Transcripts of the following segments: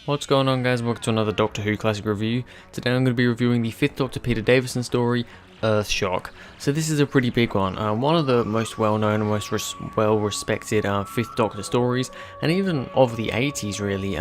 What's going on, guys? Welcome to another Doctor Who classic review. Today I'm going to be reviewing the 5th Doctor Peter Davison story, Earthshock. So this is a pretty big one. One of the most well-known and most well-respected 5th Doctor stories, and even of the 80s really.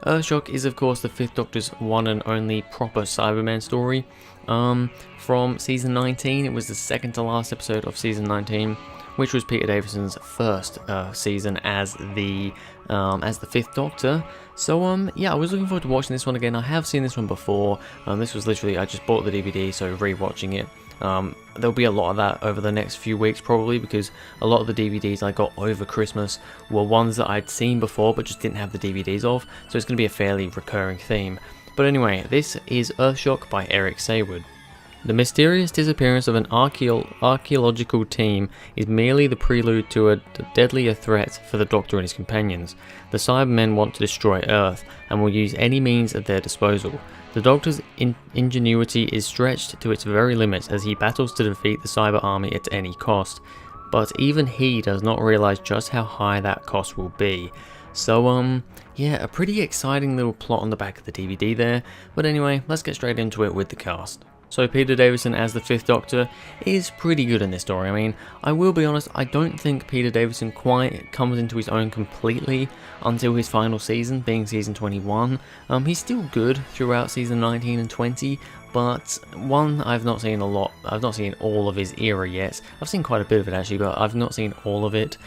Earthshock is of course the 5th Doctor's one and only proper Cyberman story. From season 19, it was the second to last episode of season 19. Which was Peter Davison's first season as the 5th Doctor. So yeah, I was looking forward to watching this one again. I have seen this one before. This was literally, I just bought the DVD, so rewatching it. There'll be a lot of that over the next few weeks probably, because a lot of the DVDs I got over Christmas were ones that I'd seen before but just didn't have the DVDs of, so it's going to be a fairly recurring theme. But anyway, this is Earthshock by Eric Saywood. The mysterious disappearance of an archaeological team is merely the prelude to a deadlier threat for the Doctor and his companions. The Cybermen want to destroy Earth and will use any means at their disposal. The Doctor's ingenuity is stretched to its very limits as he battles to defeat the Cyber army at any cost. But even he does not realize just how high that cost will be. So, yeah, a pretty exciting little plot on the back of the DVD there. But anyway, let's get straight into it with the cast. So Peter Davison as the 5th Doctor is pretty good in this story. I mean, I will be honest, I don't think Peter Davison quite comes into his own completely until his final season, being season 21. He's still good throughout season 19 and 20, but I've not seen a lot. I've not seen all of his era yet. I've seen quite a bit of it actually, but I've not seen all of it.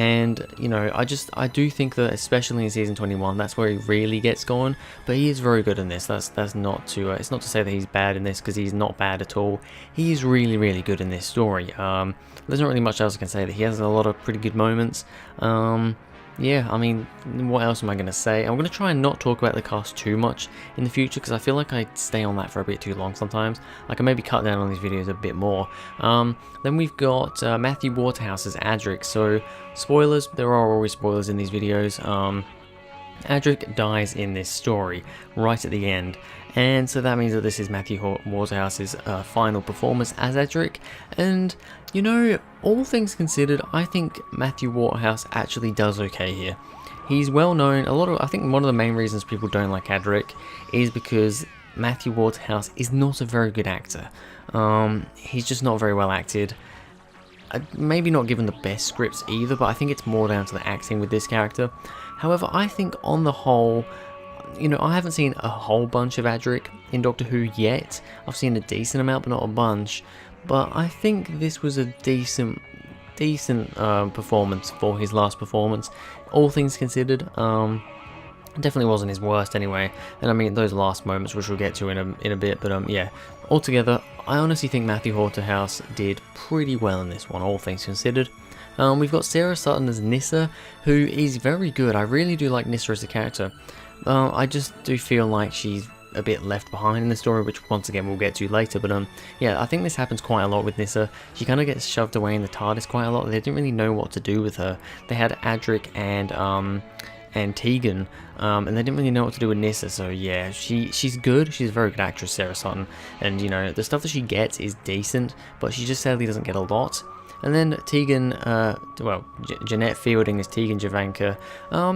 And you know, I do think that especially in season 21, that's where he really gets going. But he is very good in this. That's not to it's not to say that he's bad in this, because he's not bad at all. He is really good in this story. There's not really much else I can say. That he has a lot of pretty good moments. Yeah, I mean, what else am I going to say? I'm going to try and not talk about the cast too much in the future, because I feel like I stay on that for a bit too long sometimes. I can maybe cut down on these videos a bit more. Then we've got Matthew Waterhouse as Adric. So, spoilers, there are always spoilers in these videos. Adric dies in this story, right at the end. And so that means that this is Matthew Waterhouse's final performance as Edric. And, you know, all things considered, I think Matthew Waterhouse actually does okay here. He's well known. I think one of the main reasons people don't like Edric is because Matthew Waterhouse is not a very good actor. He's just not very well acted. Maybe not given the best scripts either, but I think it's more down to the acting with this character. However, I think on the whole, you know, I haven't seen a whole bunch of Adric in Doctor Who yet. I've seen a decent amount, but not a bunch. But I think this was a decent performance for his last performance, all things considered. Definitely wasn't his worst anyway. And I mean, those last moments, which we'll get to in a bit. But yeah, altogether, I honestly think Matthew Waterhouse did pretty well in this one, all things considered. We've got Sarah Sutton as Nyssa, who is very good. I really do like Nyssa as a character. I just do feel like she's a bit left behind in the story, which once again we'll get to later. But yeah, I think this happens quite a lot with Nyssa. She kind of gets shoved away in the TARDIS quite a lot. They didn't really know what to do with her. They had Adric and Tegan, and they didn't really know what to do with Nyssa. So yeah, she's good. She's a very good actress, Sarah Sutton, and you know, the stuff that she gets is decent, but she just sadly doesn't get a lot. And then Tegan, Jeanette Fielding is Tegan Javanka.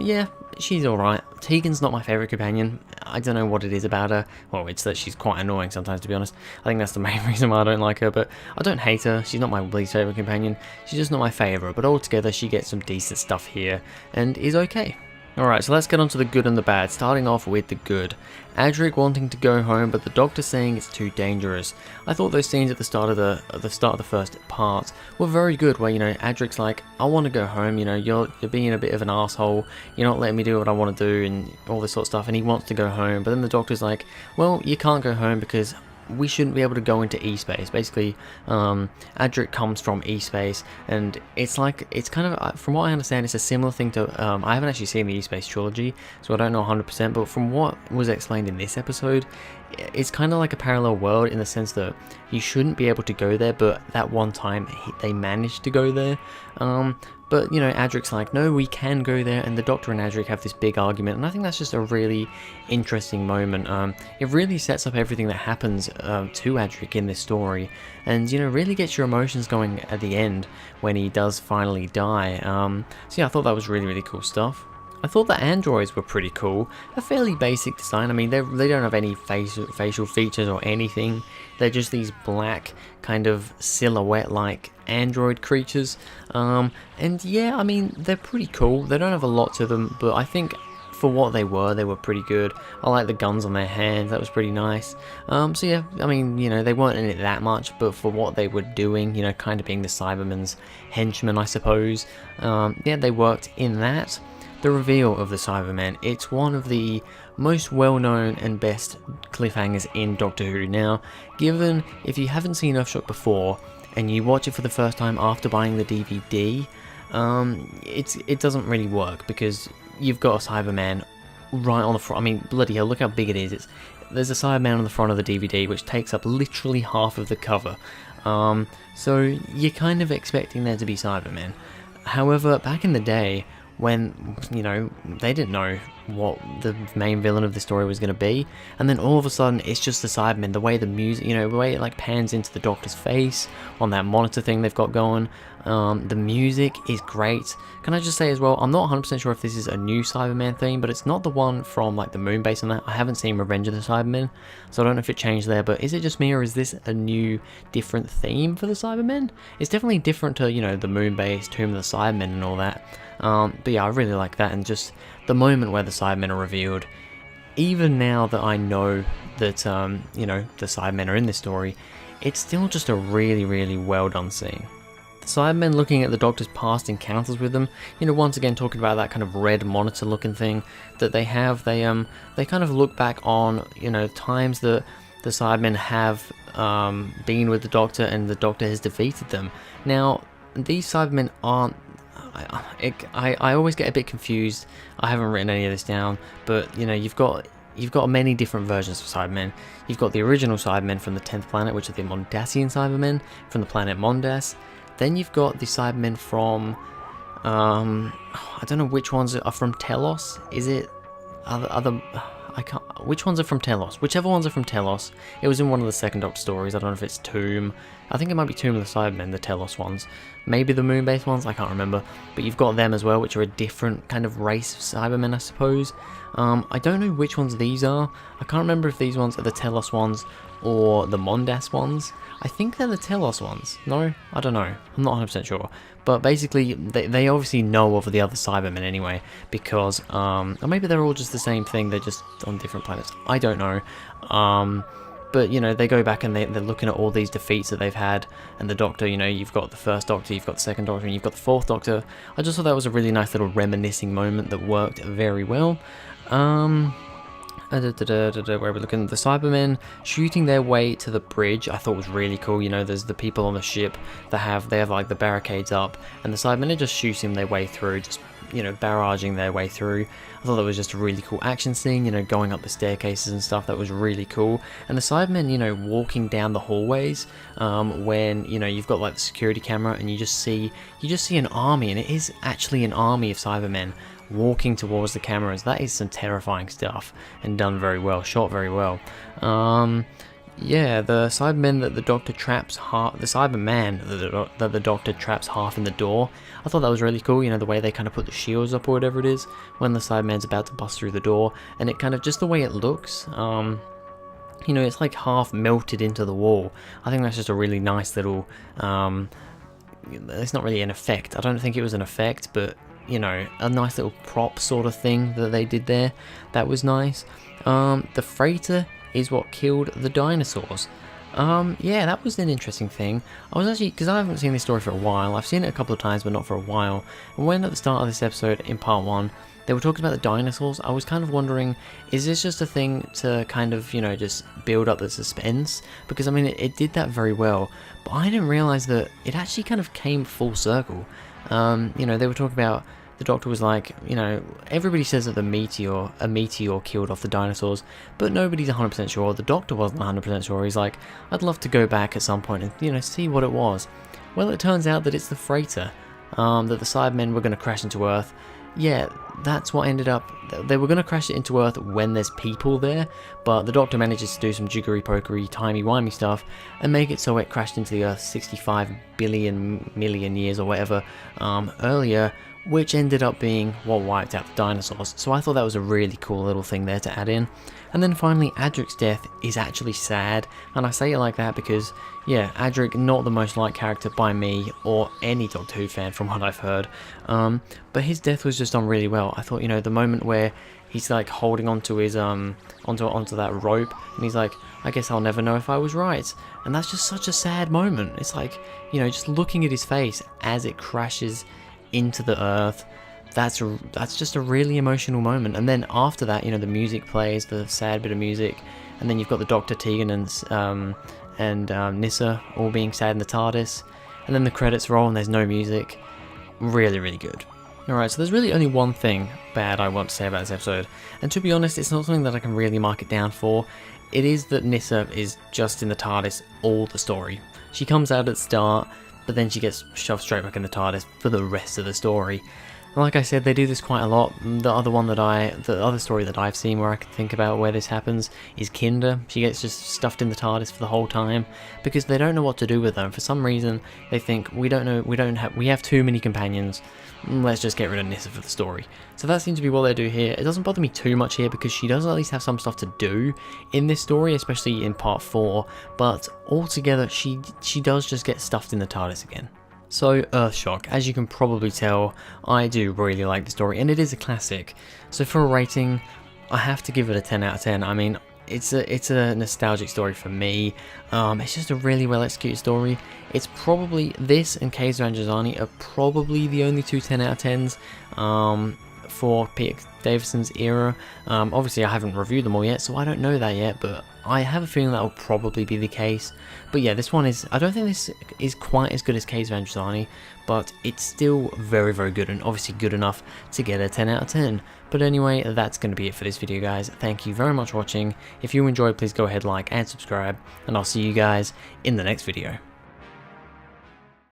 Yeah, she's alright. Tegan's not my favourite companion. I don't know what it is about her. Well, it's that she's quite annoying sometimes, to be honest. I think that's the main reason why I don't like her, but I don't hate her. She's not my least favourite companion. She's just not my favourite, but altogether she gets some decent stuff here, and is okay. Alright, so let's get on to the good and the bad, starting off with the good. Adric wanting to go home, but the Doctor saying it's too dangerous. I thought those scenes at the start of the first part were very good, where, you know, Adric's like, I want to go home, you know, you're being a bit of an asshole, you're not letting me do what I want to do, and all this sort of stuff, and he wants to go home, but then the Doctor's like, well, you can't go home because we shouldn't be able to go into E-space. Basically, Adric comes from E-space, and it's like, it's kind of, from what I understand, it's a similar thing to, I haven't actually seen the E-space trilogy, so I don't know 100%, but from what was explained in this episode, it's kind of like a parallel world in the sense that you shouldn't be able to go there, but that one time they managed to go there. But, you know, Adric's like, no, we can go there, and the Doctor and Adric have this big argument, and I think that's just a really interesting moment. It really sets up everything that happens to Adric in this story, and, you know, really gets your emotions going at the end when he does finally die. So yeah, I thought that was really cool stuff. I thought the androids were pretty cool. A fairly basic design. I mean, they don't have any facial features or anything. They're just these black kind of silhouette-like android creatures. And yeah, I mean, they're pretty cool. They don't have a lot to them, but I think for what they were pretty good. I like the guns on their hands, that was pretty nice. So yeah, I mean, you know, they weren't in it that much, but for what they were doing, you know, kind of being the Cyberman's henchmen, I suppose, yeah, they worked in that. The reveal of the Cybermen, it's one of the most well-known and best cliffhangers in Doctor Who. Now, given if you haven't seen Earthshock before, and you watch it for the first time after buying the DVD, it doesn't really work, because you've got a Cyberman right on the front. I mean, bloody hell, look how big it is. There's a Cyberman on the front of the DVD, which takes up literally half of the cover. So you're kind of expecting there to be Cybermen. However, back in the day, when, you know, they didn't know what the main villain of the story was going to be, and then all of a sudden it's just the Cybermen. The way the music, you know, the way it like pans into the Doctor's face on that monitor thing they've got going, the music is great. Can I just say as well, I'm not 100% sure if this is a new Cyberman theme, but it's not the one from like the moon base and that. I haven't seen Revenge of the Cybermen, so I don't know if it changed there, but is it just me, or is this a new different theme for the Cybermen? It's definitely different to, you know, the moon base, Tomb of the Cybermen and all that. But yeah, I really like that, and just the moment where the Cybermen are revealed, even now that I know that, you know, the Cybermen are in this story, it's still just a really, really well done scene. The Cybermen looking at the Doctor's past encounters with them, you know, once again talking about that kind of red monitor looking thing that they have, they kind of look back on, you know, times that the Cybermen have been with the Doctor and the Doctor has defeated them. Now, these Cybermen aren't, I always get a bit confused. I haven't written any of this down, but you know, you've got many different versions of Cybermen. You've got the original Cybermen from the 10th planet, which are the Mondasian Cybermen from the planet Mondas. Then you've got the Cybermen from I don't know which ones are from Telos. Is it other I can't. Which ones are from Telos? Whichever ones are from Telos. It was in one of the second Doctor stories. I don't know if it's Tomb. I think it might be Tomb of the Cybermen, the Telos ones. Maybe the moon-based ones. I can't remember. But you've got them as well, which are a different kind of race of Cybermen, I suppose. I don't know which ones these are. I can't remember if these ones are the Telos ones or the Mondas ones. I think they're the Telos ones. No? I don't know. I'm not 100% sure. But basically, they obviously know of the other Cybermen anyway, because, or maybe they're all just the same thing, they're just on different planets. I don't know. But, you know, they go back and they're looking at all these defeats that they've had, and the Doctor, you know, you've got the first Doctor, you've got the second Doctor, and you've got the fourth Doctor. I just thought that was a really nice little reminiscing moment that worked very well. Where are we looking? The Cybermen shooting their way to the bridge, I thought was really cool. You know, there's the people on the ship that have like the barricades up, and the Cybermen are just shooting their way through, just, you know, barraging their way through. I thought that was just a really cool action scene, you know, going up the staircases and stuff. That was really cool. And the Cybermen, you know, walking down the hallways, when, you know, you've got like the security camera and you just see an army, and it is actually an army of Cybermen walking towards the cameras. That is some terrifying stuff, and done very well, shot very well. Yeah, the Cybermen that the Doctor traps half, the Cyberman that the Doctor traps half in the door, I thought that was really cool, you know, the way they kind of put the shields up or whatever it is, when the Cyberman's about to bust through the door, and it kind of, just the way it looks, you know, it's like half melted into the wall. I think that's just a really nice little, it's not really an effect, I don't think it was an effect, but, you know, a nice little prop sort of thing that they did there. That was nice. The freighter is what killed the dinosaurs. Yeah, that was an interesting thing. I was actually, because I haven't seen this story for a while, I've seen it a couple of times but not for a while, and when at the start of this episode in part 1 they were talking about the dinosaurs, I was kind of wondering, is this just a thing to kind of, you know, just build up the suspense? Because I mean, it did that very well, but I didn't realise that it actually kind of came full circle. You know, they were talking about, the Doctor was like, you know, everybody says that a meteor killed off the dinosaurs, but nobody's 100% sure. The Doctor wasn't 100% sure. He's like, I'd love to go back at some point and, you know, see what it was. Well, it turns out that it's the freighter, that the Cybermen were going to crash into Earth. Yeah, that's what ended up, they were going to crash it into Earth when there's people there, but the Doctor manages to do some jiggery-pokery, timey-wimey stuff, and make it so it crashed into the Earth 65 billion million years or whatever earlier, which ended up being what wiped out the dinosaurs. So I thought that was a really cool little thing there to add in. And then finally, Adric's death is actually sad, and I say it like that because, yeah, Adric, not the most liked character by me or any Doctor Who fan from what I've heard, but his death was just done really well. I thought, you know, the moment where he's like holding onto his onto that rope, and he's like, I guess I'll never know if I was right, and that's just such a sad moment. It's like, you know, just looking at his face as it crashes into the earth. That's just a really emotional moment. And then after that, you know, the music plays, the sad bit of music, and then you've got the Dr. Tegan and Nyssa all being sad in the TARDIS, and then the credits roll and there's no music. Really, really good. Alright, so there's really only one thing bad I want to say about this episode, and to be honest, it's not something that I can really mark it down for. It is that Nyssa is just in the TARDIS all the story. She comes out at the start, but then she gets shoved straight back in the TARDIS for the rest of the story. Like I said, they do this quite a lot. The other story that I've seen where I can think about where this happens is Kinder. She gets just stuffed in the TARDIS for the whole time because they don't know what to do with her. And for some reason, they think we have too many companions. Let's just get rid of Nyssa for the story. So that seems to be what they do here. It doesn't bother me too much here because she does at least have some stuff to do in this story, especially in part 4. But altogether, she does just get stuffed in the TARDIS again. So, Earthshock, as you can probably tell, I do really like the story, and it is a classic. So for a rating, I have to give it a 10 out of 10. I mean, it's a nostalgic story for me. It's just a really well executed story. It's probably, this and Caves of Androzani are probably the only two 10 out of 10s for Peter Davison's era. Obviously I haven't reviewed them all yet, so I don't know that yet, but I have a feeling that will probably be the case. But yeah, this one is, I don't think this is quite as good as Caves of Androzani, but it's still very, very good, and obviously good enough to get a 10 out of 10. But anyway, that's going to be it for this video, guys. Thank you very much for watching. If you enjoyed, please go ahead, like and subscribe, and I'll see you guys in the next video.